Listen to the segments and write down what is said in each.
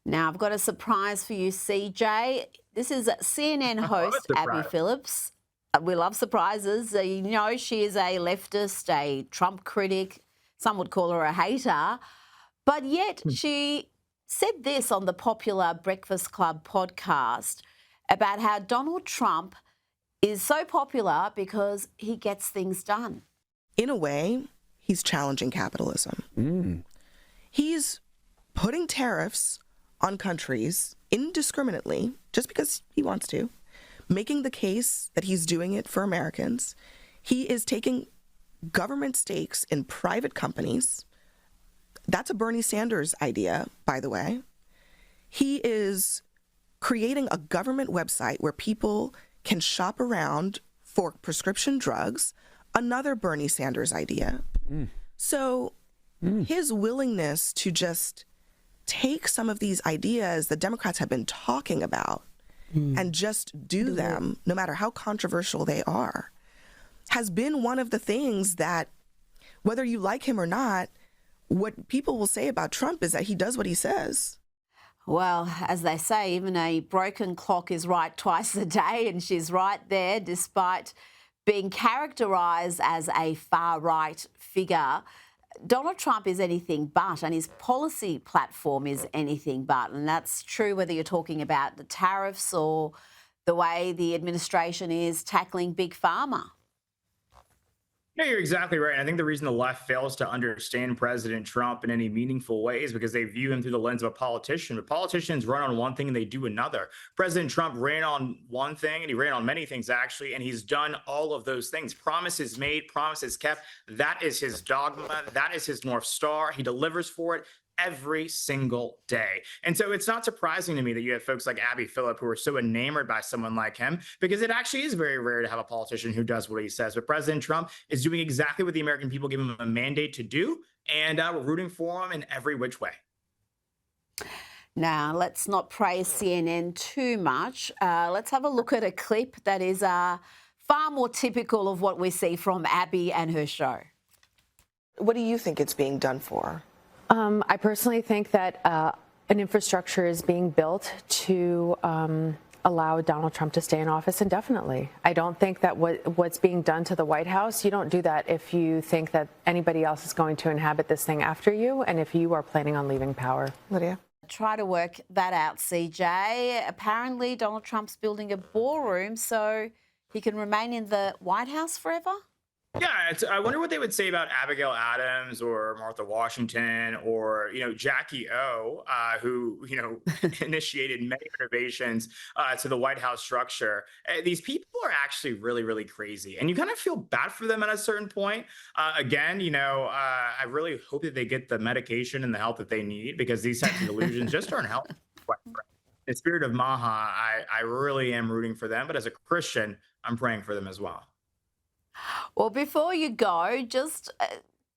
Now, I've got a surprise for you, CJ. This is CNN I love a host Abby surprise. Phillips. We love surprises. You know, she is a leftist, a Trump critic. Some would call her a hater. But yet she said this on the popular Breakfast Club podcast about how Donald Trump is so popular because he gets things done. In a way, he's challenging capitalism. He's putting tariffs on countries indiscriminately just because he wants to, making the case that he's doing it for Americans. He is taking government stakes in private companies. That's a Bernie Sanders idea, by the way. He is creating a government website where people can shop around for prescription drugs, another Bernie Sanders idea. So his willingness to just take some of these ideas that Democrats have been talking about and just do them, no matter how controversial they are, has been one of the things that, whether you like him or not, what people will say about Trump is that he does what he says. Well, as they say, even a broken clock is right twice a day, and she's right there despite being characterised as a far-right figure. Donald Trump is anything but, and his policy platform is anything but. And that's true whether you're talking about the tariffs or the way the administration is tackling big pharma. No, you're exactly right. And I think the reason the left fails to understand President Trump in any meaningful way is because they view him through the lens of a politician. But politicians run on one thing and they do another. President Trump ran on one thing, and he ran on many things, actually, and he's done all of those things. Promises made, promises kept. That is his dogma. That is his North Star. He delivers for it every single day. And so it's not surprising to me that you have folks like Abby Phillip who are so enamored by someone like him, because it actually is very rare to have a politician who does what he says. But President Trump is doing exactly what the American people give him a mandate to do, and we're rooting for him in every which way. Now, let's not praise CNN too much. Let's have a look at a clip that is far more typical of what we see from Abby and her show. What do you think it's being done for? I personally think that an infrastructure is being built to allow Donald Trump to stay in office indefinitely. I don't think that what's being done to the White House, you don't do that if you think that anybody else is going to inhabit this thing after you and if you are planning on leaving power. Lydia? Try to work that out, CJ. Apparently, Donald Trump's building a ballroom so he can remain in the White House forever. Yeah, I wonder what they would say about Abigail Adams or Martha Washington or, Jackie O, who, initiated many renovations to the White House structure. These people are actually really, really crazy. And you kind of feel bad for them at a certain point. Again, I really hope that they get the medication and the help that they need, because these types of delusions just aren't helpful. In the spirit of Maha, I really am rooting for them. But as a Christian, I'm praying for them as well. Well, before you go, just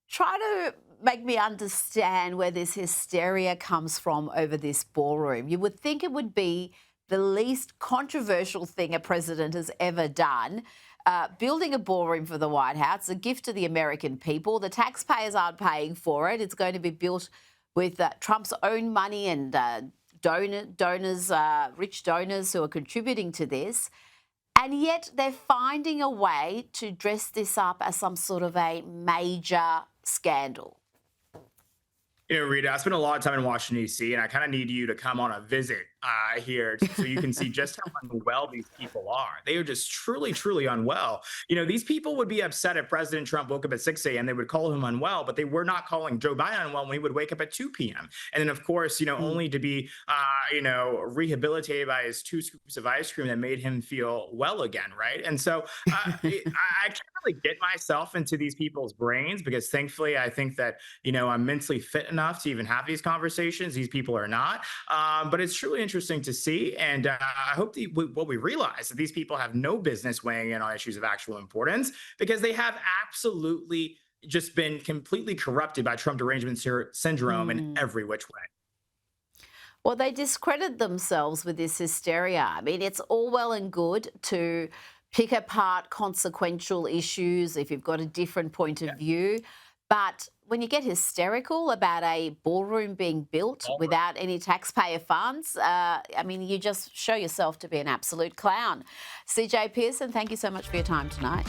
try to make me understand where this hysteria comes from over this ballroom. You would think it would be the least controversial thing a president has ever done. Building a ballroom for the White House, a gift to the American people. The taxpayers aren't paying for it. It's going to be built with Trump's own money and donors, rich donors who are contributing to this. And yet they're finding a way to dress this up as some sort of a major scandal. Rita, I spent a lot of time in Washington, D.C., and I kind of need you to come on a visit here so you can see just how unwell these people are. They are just truly, truly unwell. These people would be upset if President Trump woke up at 6 a.m. They would call him unwell, but they were not calling Joe Biden unwell when he would wake up at 2 p.m. And then, of course, only to be, rehabilitated by his 2 scoops of ice cream that made him feel well again, right? And so I can't really get myself into these people's brains, because thankfully I think that, I'm mentally fit enough to even have these conversations. These people are not. But it's truly interesting to see. And I hope what we realize that these people have no business weighing in on issues of actual importance, because they have absolutely just been completely corrupted by Trump derangement syndrome in every which way. Well, they discredit themselves with this hysteria. I mean, it's all well and good to pick apart consequential issues if you've got a different point of view. But when you get hysterical about a ballroom being built without any taxpayer funds, I mean, you just show yourself to be an absolute clown. CJ Pearson, thank you so much for your time tonight.